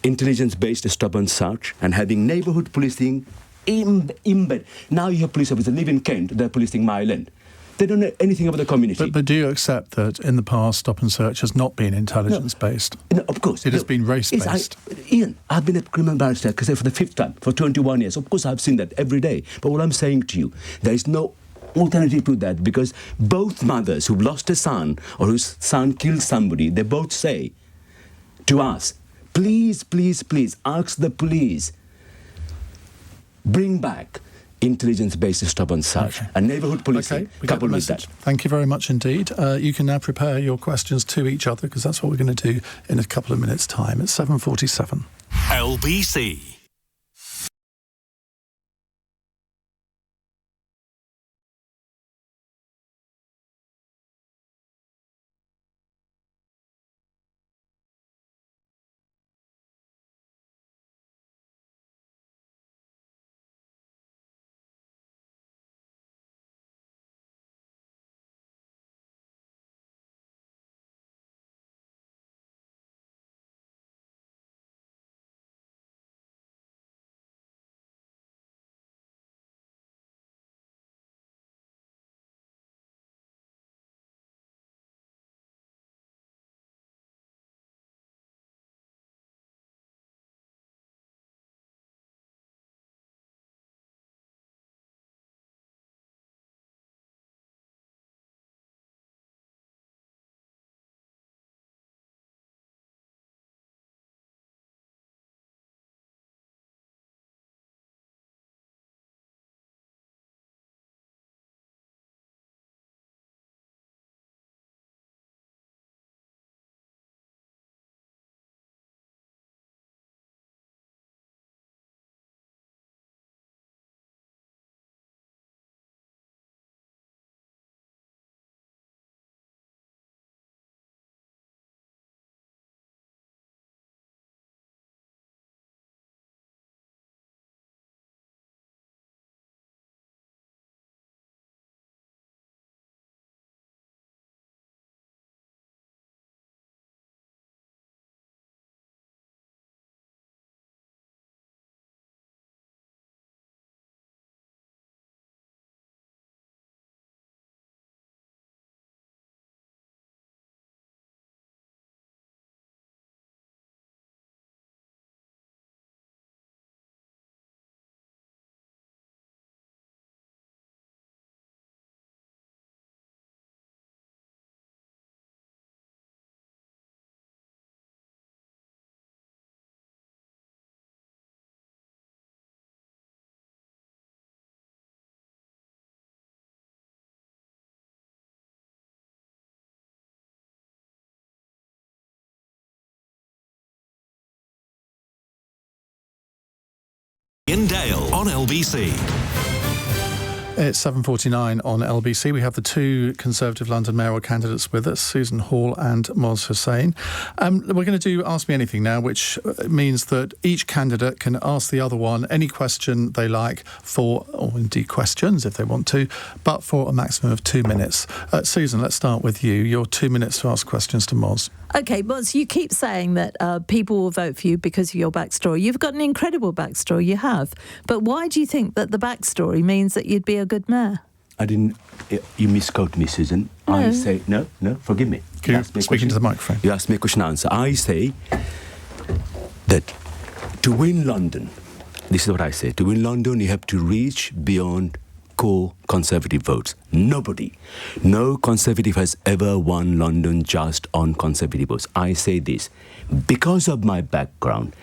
Intelligence-based stop and search and having neighborhood policing embed. Now you have police officers live in Kent, they're policing Mile End. They don't know anything about the community. But do you accept that in the past stop and search has not been intelligence-based? No, of course. It has been race-based. Iain, I've been a criminal barrister for the 5th time, for 21 years. Of course, I've seen that every day. But what I'm saying to you, there is no alternative to that because both mothers who've lost a son or whose son killed somebody, they both say to us, please, please, please, ask the police, bring back intelligence-based stop and search and neighbourhood policing coupled with that. Thank you very much indeed. You can now prepare your questions to each other because that's what we're going to do in a couple of minutes' time. It's 7:47. LBC. Iain Dale on LBC. It's 7:49 on LBC. We have the two Conservative London mayoral candidates with us, Susan Hall and Moz Hossain. We're going to do Ask Me Anything now, which means that each candidate can ask the other one any question they like for, or indeed questions if they want to, but for a maximum of 2 minutes. Susan, let's start with you. Your 2 minutes to ask questions to Moz. OK, Moz, you keep saying that people will vote for you because of your backstory. You've got an incredible backstory, you have. But why do you think that the backstory means that you'd be a good mayor? I didn't... You misquote me, Susan. No. I say... No, forgive me. Can you speak into the microphone? You asked me a question and answer. I say that to win London, this is what I say, to win London you have to reach beyond core Conservative votes. No Conservative has ever won London just on Conservative votes. I say this, because of my background,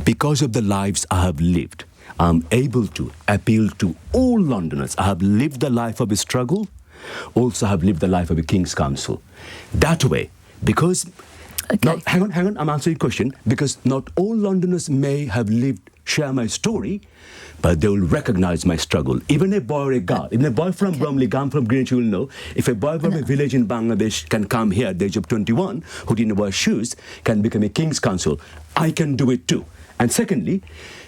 because of the lives I have lived, I'm able to appeal to all Londoners. I have lived the life of a struggle, also have lived the life of a King's Council. That way, because... Okay. Hang on, I'm answering your question. Because not all Londoners may have share my story, but they will recognise my struggle. Even a boy or a girl, even a boy from Bromley, girl from Greenwich, you will know, if a boy from a village in Bangladesh can come here at the age of 21, who didn't wear shoes, can become a King's Council, I can do it too. And secondly,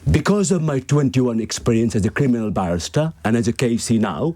because of my 21 experience as a criminal barrister and as a KC now,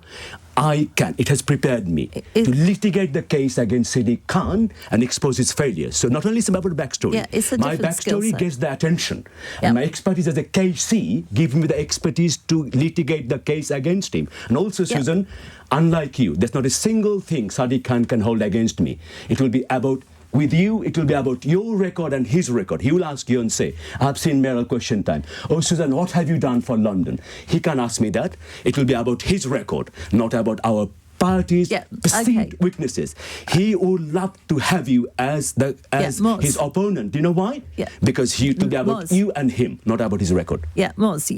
it has prepared me to litigate the case against Sadiq Khan and expose his failures. So not only is it about backstory, my backstory gets the attention. And my expertise as a KC gives me the expertise to litigate the case against him. And also, Susan, unlike you, there's not a single thing Sadiq Khan can hold against me. It will be about... With you, it will be about your record and his record. He will ask you and say, I've seen mayoral question time. Oh, Susan, what have you done for London? He can ask me that. It will be about his record, not about our party's perceived weaknesses. He would love to have you as his opponent. Do you know why? Because it will be about you and him, not about his record. Yeah, Moz,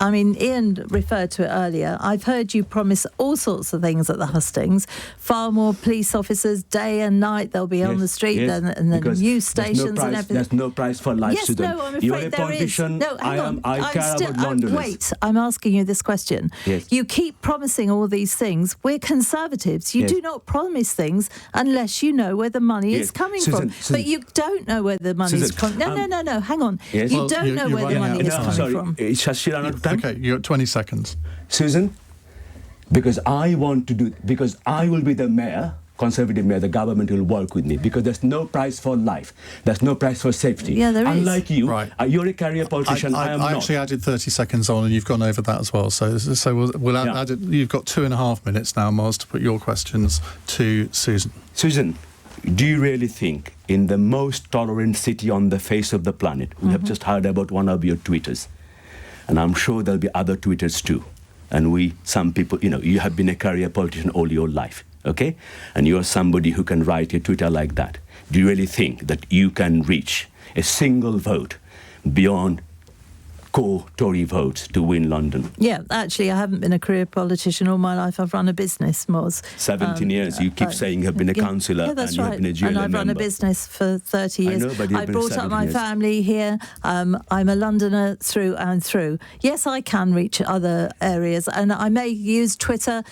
Iain referred to it earlier. I've heard you promise all sorts of things at the Hustings. Far more police officers, day and night, they'll be on the street, and the news stations and everything. There's no price for life, yes, Susan. No, I'm afraid You're a there politician. Is. No, hang on. I care about Londoners. Wait, I'm asking you this question. Yes. You keep promising all these things. We're Conservatives. You do not promise things unless you know where the money is coming from. But you don't know where the money is coming from. No, hang on. Yes. You don't know where the money is coming from. Shall she run out of time? Okay, you're at 20 seconds. Susan, because I will be the mayor, Conservative mayor, the government will work with me, because there's no price for life. There's no price for safety. Yeah, there is. Unlike you, you're a career politician, I am not. I actually added 30 seconds on, and you've gone over that as well. So we'll add it. You've got 2.5 minutes now, Moz, to put your questions to Susan. Susan, do you really think in the most tolerant city on the face of the planet, we have just heard about one of your tweeters, and I'm sure there'll be other tweeters too, and some people, you have been a career politician all your life. Okay? And you're somebody who can write a Twitter like that. Do you really think that you can reach a single vote beyond core Tory votes to win London? Yeah, actually, I haven't been a career politician all my life. I've run a business, Moz. 17 years. You keep saying you have been a councillor and you have been a GLA member. And I've run a business for 30 years. I know, but I brought up my family here. I'm a Londoner through and through. Yes, I can reach other areas, and I may use Twitter.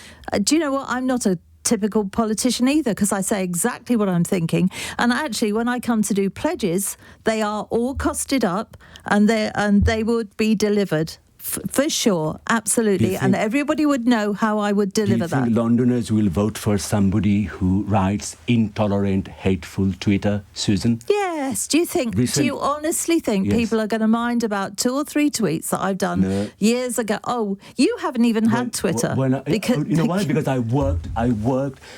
Do you know what? I'm not a typical politician either, because I say exactly what I'm thinking. And actually, when I come to do pledges, they are all costed up, and they would be delivered. For sure, absolutely. And everybody would know how I would deliver that. Do you think Londoners will vote for somebody who writes intolerant, hateful Twitter, Susan? Yes. Do you honestly think people are going to mind about 2 or 3 tweets that I've done years ago? Oh, you haven't even had Twitter. You know why? Because I worked.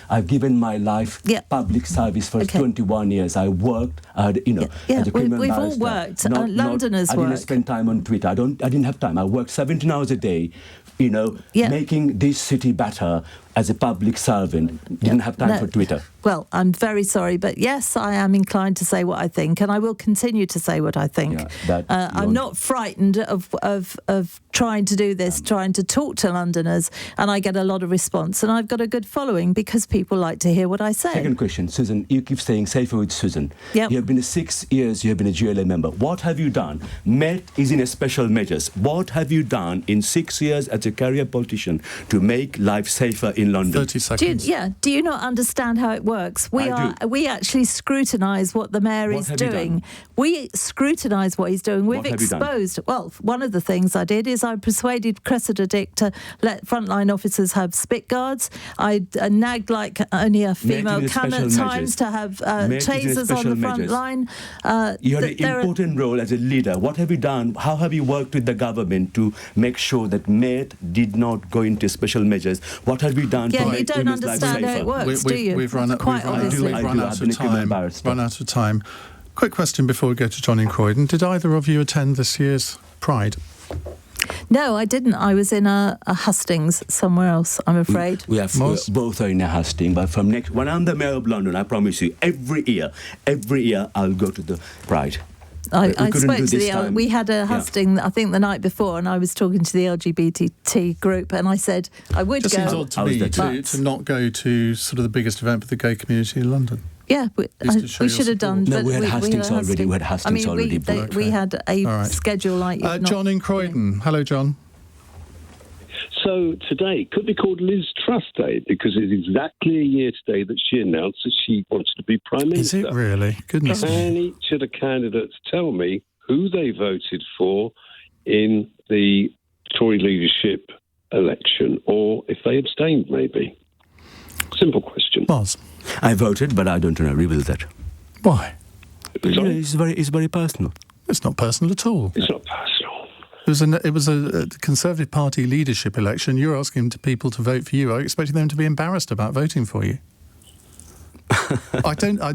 I've given my life public service for 21 years. I worked, as a criminal we've barrister. all worked. Londoners I didn't spend time on Twitter. I didn't have time. I worked 17 hours a day, making this city better, as a public servant, didn't have time for Twitter. Well, I'm very sorry, but yes, I am inclined to say what I think, and I will continue to say what I think. I'm not frightened of trying to do this, trying to talk to Londoners, and I get a lot of response, and I've got a good following because people like to hear what I say. Second question, Susan, you keep saying safer with Susan. Yep. You have been 6 years, you have been a GLA member. What have you done? Met is in a special measures. What have you done in 6 years as a career politician to make life safer in London? 30 seconds. Do you not understand how it works? We actually scrutinise what the mayor is doing. We scrutinise what he's doing. We've exposed. Well, one of the things I did is I persuaded Cressida Dick to let frontline officers have spit guards. I nagged like only a female can at times to have tasers on the front line. You had an important role as a leader. What have you done? How have you worked with the government to make sure that Met did not go into special measures? What have you done to make you don't women's lives understand how it safer? works, do you? We've run out of time. Quick question before we go to John in Croydon. Did either of you attend this year's Pride? No, I didn't. I was in a Hustings somewhere else, I'm afraid. We both are in a Hustings, but from when I'm the Mayor of London, I promise you, every year I'll go to the Pride. I spoke to we had a hustings, I think, the night before, and I was talking to the LGBT group, and I said I would go. It seems odd to me to not go to sort of the biggest event for the gay community in London. Yeah, we should have done. No, we had Hustings already. We had Hustings already. We had a schedule like John in Croydon. Hello, John. So today could be called Liz Truss Day because it's exactly a year today that she announced that she wanted to be Prime Minister. Is it really? Goodness. Can each of the candidates tell me who they voted for in the Tory leadership election, or if they abstained, maybe? Simple question. Moz. I voted, but I don't want to reveal that. Why? It's very personal. It's not personal at all. It's not personal. It was a Conservative Party leadership election. You're asking people to vote for you. Are you expecting them to be embarrassed about voting for you?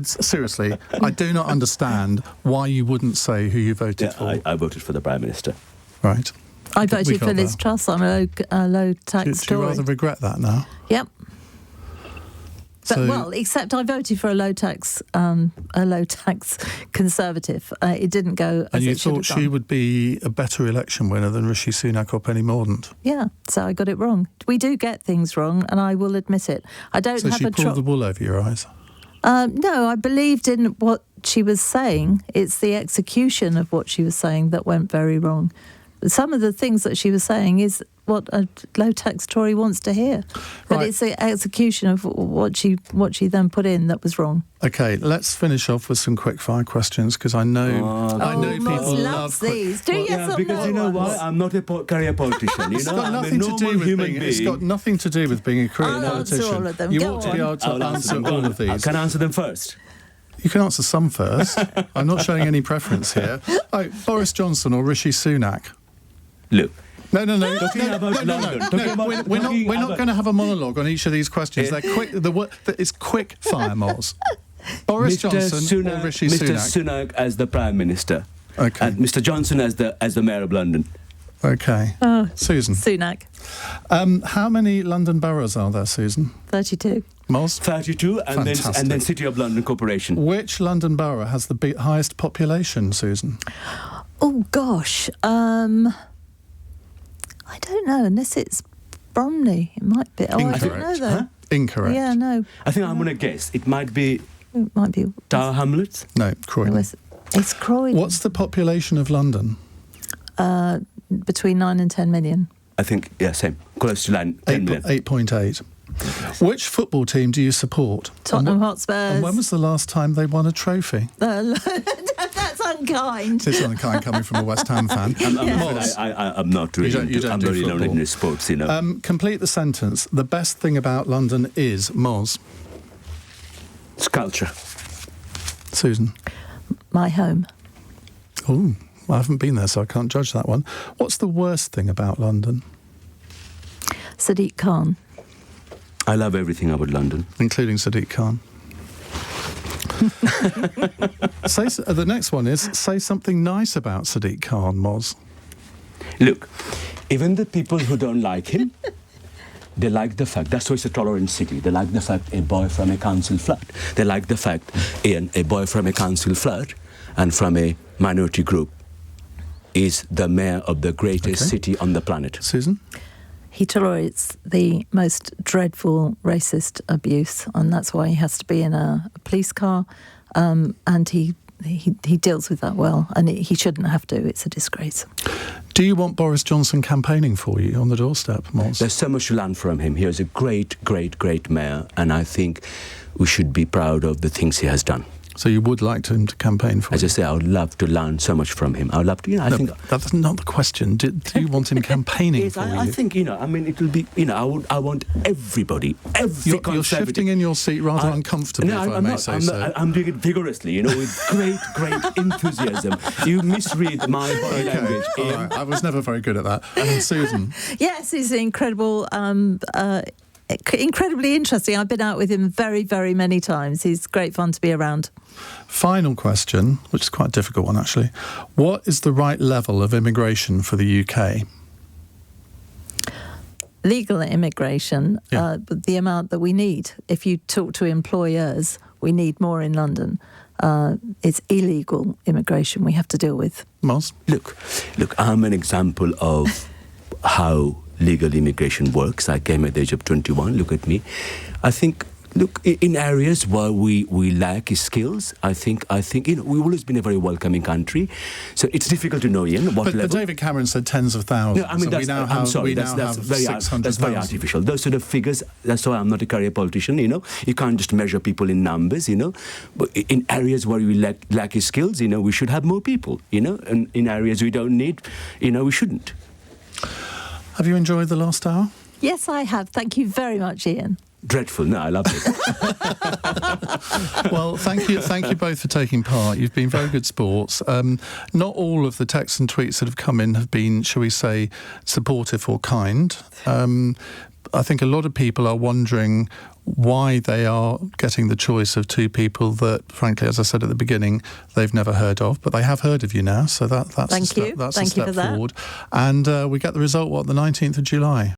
Seriously, I do not understand why you wouldn't say who you voted for. I voted for the Prime Minister. Right. I voted for Liz Truss. I'm a low tax Do you rather regret that now? Yep. But, except I voted for a low tax Conservative. It didn't go as it should have done. And you thought she would be a better election winner than Rishi Sunak or Penny Mordaunt? Yeah, so I got it wrong. We do get things wrong, and I will admit it. I don't have So she pulled the wool over your eyes? No, I believed in what she was saying. It's the execution of what she was saying that went very wrong. Some of the things that she was saying is what a low-tax Tory wants to hear. But it's the execution of what she then put in that was wrong. OK, let's finish off with some quick-fire questions, because I know people love these. Because you know why? I'm not a career politician. It's got nothing to do with being. It's got nothing to do with being a career politician. Answer all of them. You ought to be able to answer all of these. I can answer them first. You can answer some first. I'm not showing any preference here. Boris Johnson or Rishi Sunak? Look. No. We're We're not going to have a monologue on each of these questions. They're quick. It's quick fire, Moz. Boris Johnson or Rishi Sunak? Mr. Sunak as the Prime Minister. Okay. And Mr. Johnson as the Mayor of London. Okay. Susan. Sunak. How many London boroughs are there, Susan? 32. Moz? 32, and then City of London Corporation. Which London borough has the highest population, Susan? Oh gosh. I don't know, unless it's Bromley. It might be. Incorrect. I don't know, though. Huh? Incorrect. Yeah, no. I think I'm going to guess. It might be Tower Hamlets? No, Croydon. It's Croydon. What's the population of London? Between 9 and 10 million. I think, same. Close to 10 million. 8.8. Which football team do you support? Tottenham Hotspurs. And when was the last time they won a trophy? That's unkind. It's unkind coming from a West Ham fan. I'm not really. I'm not really into sports, you know. Complete the sentence. The best thing about London is Moz. It's culture. Susan. My home. Oh, I haven't been there, so I can't judge that one. What's the worst thing about London? Sadiq Khan. I love everything about London. Including Sadiq Khan. The next one is, say something nice about Sadiq Khan, Moz. Look, even the people who don't like him, they like the fact, that's why it's a tolerant city. They like the fact a boy from a council flat. They like the fact, Iain, a boy from a council flat and from a minority group is the mayor of the greatest city on the planet. Susan? He tolerates the most dreadful racist abuse, and that's why he has to be in a police car, and he deals with that well, and he shouldn't have to. It's a disgrace. Do you want Boris Johnson campaigning for you on the doorstep, Moz? There's so much to learn from him. He was a great, great, great mayor, and I think we should be proud of the things he has done. So you would like him to campaign for you? As I say, I would love to learn so much from him. I would love to, I think... That's not the question. Do you want him campaigning for you? I think, it will be, I want everybody, You're shifting in your seat rather uncomfortably, if I may say so. I'm doing it vigorously, with great, great enthusiasm. You misread my body language. All right. I was never very good at that. Susan? Yes, he's incredible... incredibly interesting. I've been out with him very, very many times. He's great fun to be around. Final question, which is quite a difficult one actually. What is the right level of immigration for the UK? Legal immigration, the amount that we need. If you talk to employers, we need more in London. It's illegal immigration we have to deal with. Moz? Look, I'm an example of how legal immigration works. I came at the age of 21. Look at me. I think, in areas where we lack skills, I think we've always been a very welcoming country. So it's difficult to know, Iain, what level. But David Cameron said tens of thousands. No, I mean, that's very artificial. Those sort of figures, that's why I'm not a career politician, You can't just measure people in numbers, But in areas where we lack skills, we should have more people, And in areas we don't need, we shouldn't. Have you enjoyed the last hour? Yes, I have. Thank you very much, Iain. Dreadful. No, I loved it. Well, thank you both for taking part. You've been very good sports. Not all of the texts and tweets that have come in have been, shall we say, supportive or kind. I think a lot of people are wondering why they are getting the choice of two people that, frankly, as I said at the beginning, they've never heard of, but they have heard of you now, so that's a step forward. And we get the result, the 19th of July.